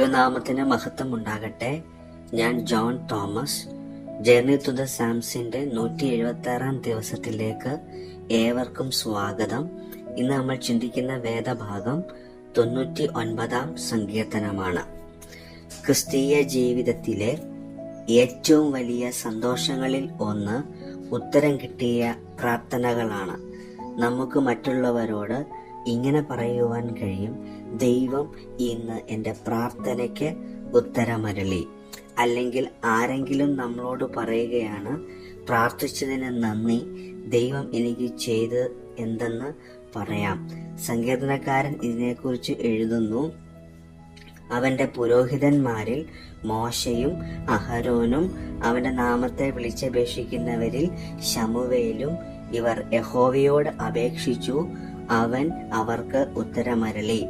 ദൈവനാമത്തിന് മഹത്വം ഉണ്ടാകട്ടെ. ഞാൻ John Thomas. Journey to the സാംസിന്റെ 176 ദിവസത്തിലേക്ക് ഏവർക്കും സ്വാഗതം. ഇന്ന് നമ്മൾ ചിന്തിക്കുന്ന വേദഭാഗം 99 സങ്കീർത്തനമാണ്. ക്രിസ്തീയ ജീവിതത്തിലെ ഏറ്റവും വലിയ സന്തോഷങ്ങളിൽ ഒന്ന് ഉത്തരം കിട്ടിയ പ്രാർത്ഥനകളാണ്. നമുക്ക് മറ്റുള്ളവരോട് ഇങ്ങനെ പറയുവാൻ കഴിയും, ദൈവം ഇന്ന് എൻ്റെ പ്രാർത്ഥനയ്ക്ക് ഉത്തരമരുളി. അല്ലെങ്കിൽ ആരെങ്കിലും നമ്മളോട് പറയുകയാണ്, പ്രാർത്ഥിച്ചതിന് നന്ദി, ദൈവം എനിക്ക് ചെയ്ത് എന്തെന്ന് പറയാം. സങ്കീർത്തനക്കാരൻ ഇതിനെക്കുറിച്ച് എഴുതുന്നു, അവന്റെ പുരോഹിതന്മാരിൽ മോശയും അഹരോനും അവന്റെ നാമത്തെ വിളിച്ചപേക്ഷിക്കുന്നവരിൽ ശമൂവേലും ഇവർ യഹോവയോട് അപേക്ഷിച്ചു, അവൻ അവർക്ക് ഉത്തരമരുളി.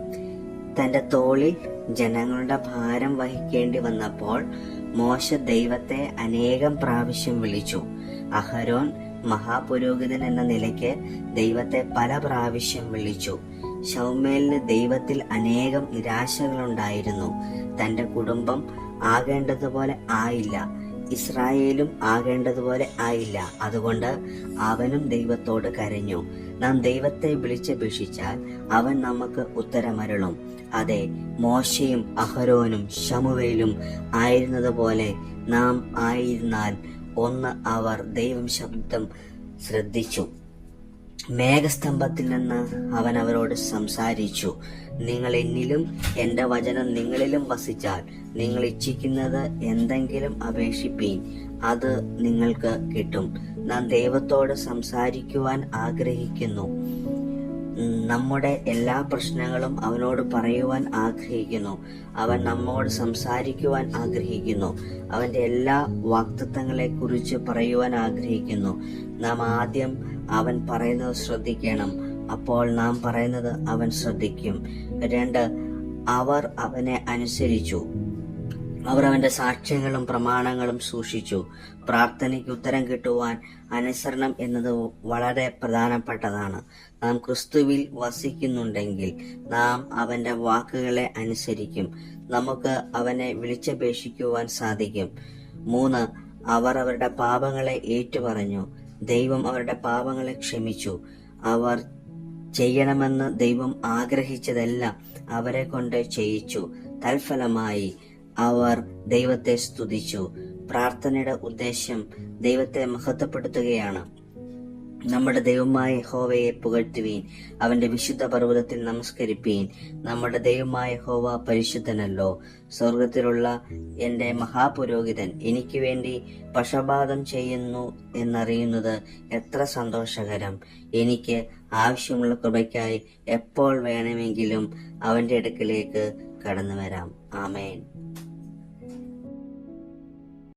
തന്റെ തോളിൽ ജനങ്ങളുടെ ഭാരം വഹിക്കേണ്ടി വന്നപ്പോൾ മോശ ദൈവത്തെ അനേകം പ്രാവശ്യം വിളിച്ചു. അഹരോൻ മഹാപുരോഹിതൻ എന്ന നിലയ്ക്ക് ദൈവത്തെ പല പ്രാവശ്യം വിളിച്ചു. ശമൂവേലിന് ദൈവത്തിൽ അനേകം നിരാശകളുണ്ടായിരുന്നു. തന്റെ കുടുംബം ആകേണ്ടതുപോലെ ആയില്ല, ഇസ്രായേലും ആകേണ്ടതുപോലെ ആയില്ല. അതുകൊണ്ട് അവനും ദൈവത്തോട് കരഞ്ഞു. നാം ദൈവത്തെ വിളിച്ചപേക്ഷിച്ചാൽ അവൻ നമുക്ക് ഉത്തരമരുളും. അതെ, മോശയും അഹരോനും ശമൂവേലും ആയിരുന്നതുപോലെ നാം ആയിരുന്നാൽ അവർ ദൈവം ശബ്ദം ശ്രദ്ധിച്ചു. മേഘസ്തംഭത്തിൽ നിന്ന് അവൻ അവരോട് സംസാരിച്ചു. നിങ്ങൾ എന്നിലും എന്റെ വചനം നിങ്ങളിലും വസിച്ചാൽ നിങ്ങൾ ഇച്ഛിക്കുന്നത് എന്തെങ്കിലും അപേക്ഷിപ്പീൻ, അത് നിങ്ങൾക്ക് കിട്ടും. നാം ദൈവത്തോട് സംസാരിക്കുവാൻ ആഗ്രഹിക്കുന്നു. നമ്മുടെ എല്ലാ പ്രശ്നങ്ങളും അവനോട് പറയുവാൻ ആഗ്രഹിക്കുന്നു. അവൻ നമ്മോട് സംസാരിക്കുവാൻ ആഗ്രഹിക്കുന്നു. അവന്റെ എല്ലാ വാഗ്ദത്തങ്ങളെ കുറിച്ച് പറയുവാൻ ആഗ്രഹിക്കുന്നു. നാം ആദ്യം അവൻ പറയുന്നത് ശ്രദ്ധിക്കണം. അപ്പോൾ നാം പറയുന്നത് അവൻ ശ്രദ്ധിക്കും. 2, അവർ അവനെ അനുസരിച്ചു. അവർ അവന്റെ സാക്ഷ്യങ്ങളും പ്രമാണങ്ങളും സൂക്ഷിച്ചു. പ്രാർത്ഥനയ്ക്ക് ഉത്തരം കിട്ടുവാൻ അനുസരണം എന്നത് വളരെ പ്രധാനപ്പെട്ടതാണ്. നാം ക്രിസ്തുവിൽ വസിക്കുന്നുണ്ടെങ്കിൽ നാം അവന്റെ വാക്കുകളെ അനുസരിക്കും. നമുക്ക് അവനെ വിളിച്ചപേക്ഷിക്കുവാൻ സാധിക്കും. 3, അവർ അവരുടെ പാപങ്ങളെ ഏറ്റുപറഞ്ഞു. ദൈവം അവരുടെ പാപങ്ങളെ ക്ഷമിച്ചു. അവർ ചെയ്യണമെന്ന് ദൈവം ആഗ്രഹിച്ചതെല്ലാം അവരെ കൊണ്ട് ചെയ്യിച്ചു. തൽഫലമായി അവർ ദൈവത്തെ സ്തുതിച്ചു. പ്രാർത്ഥനയുടെ ഉദ്ദേശം ദൈവത്തെ മഹത്വപ്പെടുത്തുകയാണ്. നമ്മുടെ ദൈവമായ യഹോവയെ പുകഴ്ത്തുവീൻ, അവന്റെ വിശുദ്ധ പർവ്വതത്തിൽ നമസ്കരിപ്പീൻ. നമ്മുടെ ദൈവമായ യഹോവ പരിശുദ്ധനല്ലോ. സ്വർഗത്തിലുള്ള എന്റെ മഹാപുരോഹിതൻ എനിക്ക് വേണ്ടി പക്ഷപാതം ചെയ്യുന്നു എന്നറിയുന്നത് എത്ര സന്തോഷകരം. എനിക്ക് ആവശ്യമുള്ള കൃപയ്ക്കായി എപ്പോൾ വേണമെങ്കിലും അവന്റെ അടുക്കിലേക്ക് കടന്നു വരാം. ആമേൻ.